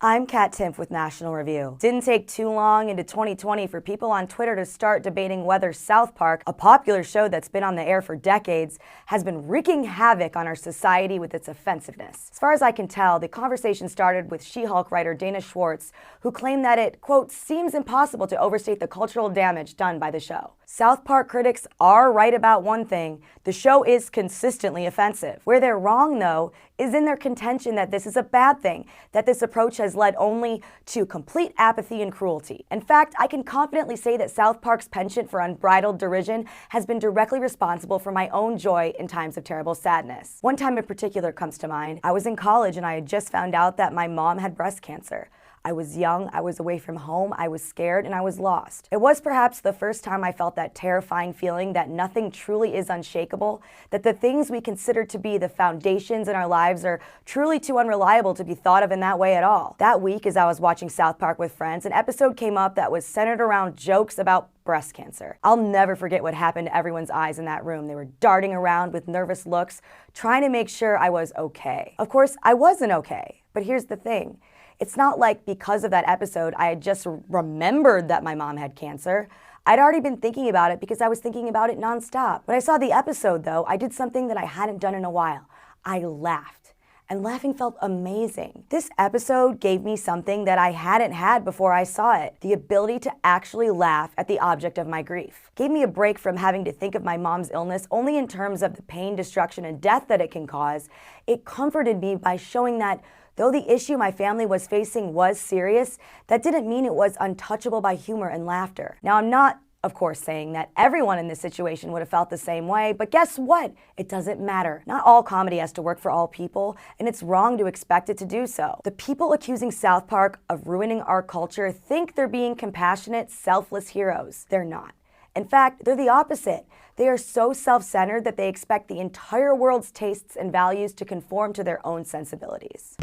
I'm Kat Timpf with National Review. Didn't take too long into 2020 for people on Twitter to start debating whether South Park, a popular show that's been on the air for decades, has been wreaking havoc on our society with its offensiveness. As far as I can tell, the conversation started with She-Hulk writer Dana Schwartz, who claimed that it, quote, seems impossible to overstate the cultural damage done by the show. South Park critics are right about one thing: the show is consistently offensive. Where they're wrong, though, is in their contention that this is a bad thing, that this approach has led only to complete apathy and cruelty. In fact, I can confidently say that South Park's penchant for unbridled derision has been directly responsible for my own joy in times of terrible sadness. One time in particular comes to mind. I was in college and I had just found out that my mom had breast cancer. I was young, I was away from home, I was scared, and I was lost. It was perhaps the first time I felt that terrifying feeling that nothing truly is unshakable, that the things we consider to be the foundations in our lives are truly too unreliable to be thought of in that way at all. That week, as I was watching South Park with friends, an episode came up that was centered around jokes about breast cancer. I'll never forget what happened to everyone's eyes in that room. They were darting around with nervous looks, trying to make sure I was okay. Of course, I wasn't okay, but here's the thing. It's not like because of that episode, I had just remembered that my mom had cancer. I'd already been thinking about it because I was thinking about it nonstop. When I saw the episode, though, I did something that I hadn't done in a while. I laughed. And laughing felt amazing. This episode gave me something that I hadn't had before I saw it: the ability to actually laugh at the object of my grief. Gave me a break from having to think of my mom's illness only in terms of the pain, destruction, and death that it can cause. It comforted me by showing that though the issue my family was facing was serious, that didn't mean it was untouchable by humor and laughter. Now, I'm not, of course, saying that everyone in this situation would have felt the same way, but guess what? It doesn't matter. Not all comedy has to work for all people, and it's wrong to expect it to do so. The people accusing South Park of ruining our culture think they're being compassionate, selfless heroes. They're not. In fact, they're the opposite. They are so self-centered that they expect the entire world's tastes and values to conform to their own sensibilities.